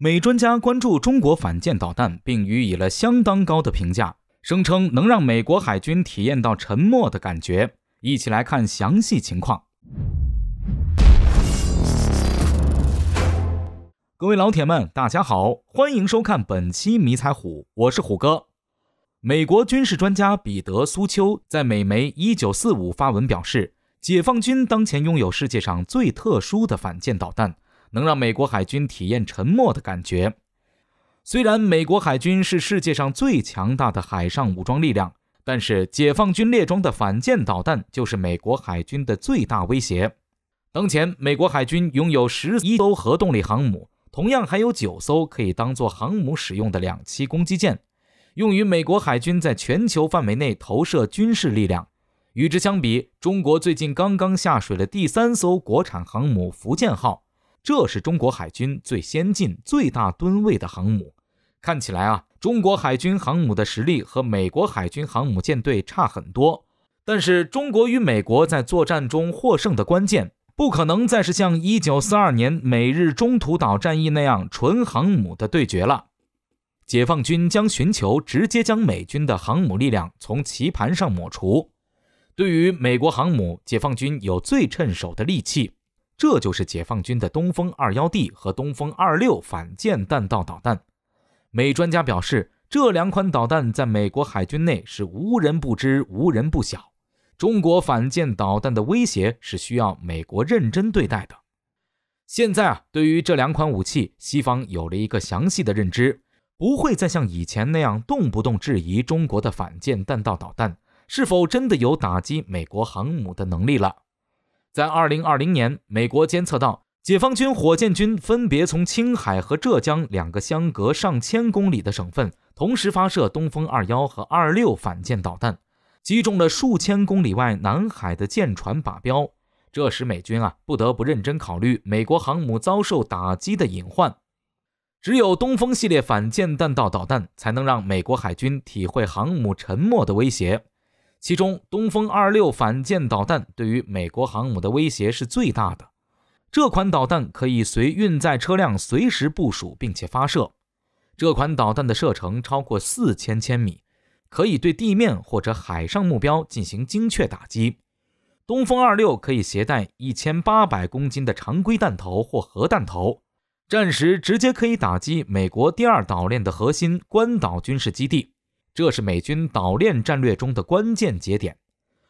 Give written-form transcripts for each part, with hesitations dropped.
美专家关注中国反舰导弹，并予以了相当高的评价，声称能让美国海军体验到沉默的感觉。一起来看详细情况。各位老铁们，大家好，欢迎收看本期迷彩虎，我是虎哥。美国军事专家彼得·苏丘在美媒1945发文表示，解放军当前拥有世界上最特殊的反舰导弹，能让美国海军体验沉默的感觉。虽然美国海军是世界上最强大的海上武装力量，但是解放军列装的反舰导弹就是美国海军的最大威胁。当前美国海军拥有11艘核动力航母，同样还有9艘可以当作航母使用的两栖攻击舰，用于美国海军在全球范围内投射军事力量。与之相比，中国最近刚刚下水了第3艘国产航母福建号，这是中国海军最先进、最大吨位的航母。看起来中国海军航母的实力和美国海军航母舰队差很多，但是中国与美国在作战中获胜的关键，不可能再是像1942年美日中途岛战役那样纯航母的对决了。解放军将寻求直接将美军的航母力量从棋盘上抹除。对于美国航母，解放军有最趁手的利器，这就是解放军的东风 21D 和东风26反舰弹道导弹。美专家表示，这2款导弹在美国海军内是无人不知、无人不晓。中国反舰导弹的威胁是需要美国认真对待的。现在对于这2款武器，西方有了一个详细的认知，不会再像以前那样动不动质疑中国的反舰弹道导弹是否真的有打击美国航母的能力了。在2020年，美国监测到解放军火箭军分别从青海和浙江2个相隔上千公里的省份，同时发射东风21和26反舰导弹，击中了数千公里外南海的舰船靶标。这使美军不得不认真考虑美国航母遭受打击的隐患。只有东风系列反舰弹道导弹才能让美国海军体会航母沉没的威胁。其中东风26反舰导弹对于美国航母的威胁是最大的。这款导弹可以随运载车辆随时部署并且发射。这款导弹的射程超过4000千米，可以对地面或者海上目标进行精确打击。东风26可以携带1800公斤的常规弹头或核弹头，战时直接可以打击美国第2岛链的核心关岛军事基地，这是美军岛链战略中的关键节点。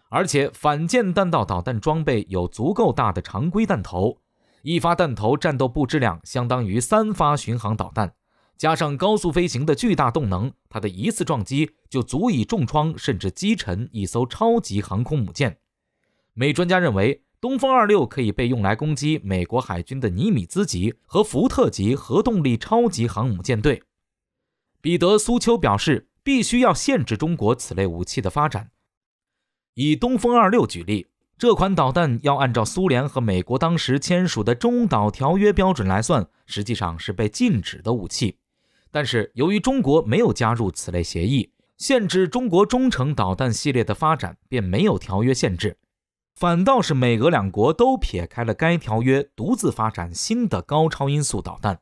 而且反舰弹道导弹装备有足够大的常规弹头，一发弹头战斗部质量相当于3发巡航导弹，加上高速飞行的巨大动能，它的一次撞击就足以重创甚至击沉一艘超级航空母舰。美专家认为，东风26可以被用来攻击美国海军的尼米兹级和福特级核动力超级航母舰队。彼得·苏丘表示，必须要限制中国此类武器的发展。以东风26举例，这款导弹要按照苏联和美国当时签署的中导条约标准来算，实际上是被禁止的武器。但是由于中国没有加入此类协议，限制中国中程导弹系列的发展便没有条约限制，反倒是美俄2国都撇开了该条约，独自发展新的高超音速导弹。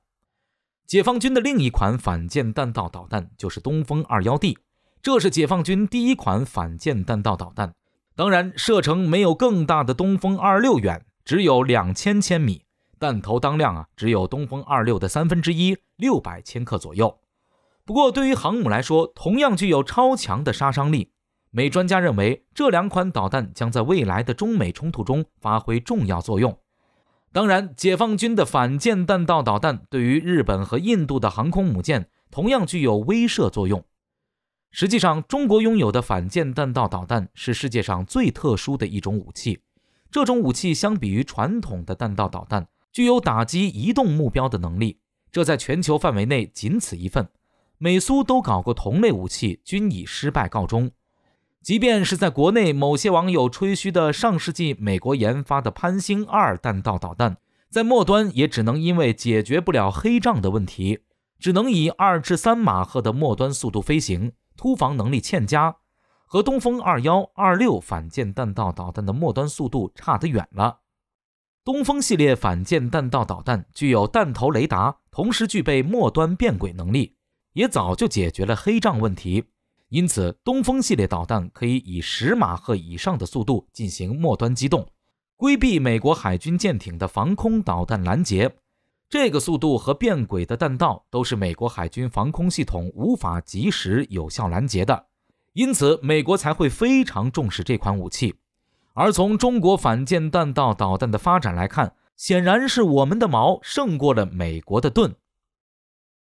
解放军的另一款反舰弹道导弹就是东风 21D， 这是解放军第1款反舰弹道导弹。当然，射程没有更大的东风26远，只有2000千米，弹头当量只有东风26的1/3， 600千克左右。不过对于航母来说，同样具有超强的杀伤力。美专家认为，这2款导弹将在未来的中美冲突中发挥重要作用。当然，解放军的反舰弹道导弹对于日本和印度的航空母舰同样具有威慑作用。实际上，中国拥有的反舰弹道导弹是世界上最特殊的一种武器。这种武器相比于传统的弹道导弹，具有打击移动目标的能力，这在全球范围内仅此一份。美苏都搞过同类武器，均以失败告终。即便是在国内某些网友吹嘘的上世纪美国研发的潘兴2弹道导弹，在末端也只能因为解决不了黑障的问题，只能以2至3马赫的末端速度飞行，突防能力欠佳，和东风21、26反舰弹道导弹的末端速度差得远了。东风系列反舰弹道导弹具有弹头雷达，同时具备末端变轨能力，也早就解决了黑障问题。因此，东风系列导弹可以以10马赫以上的速度进行末端机动，规避美国海军舰艇的防空导弹拦截。这个速度和变轨的弹道都是美国海军防空系统无法及时有效拦截的，因此美国才会非常重视这款武器。而从中国反舰弹道导弹的发展来看，显然是我们的矛胜过了美国的盾。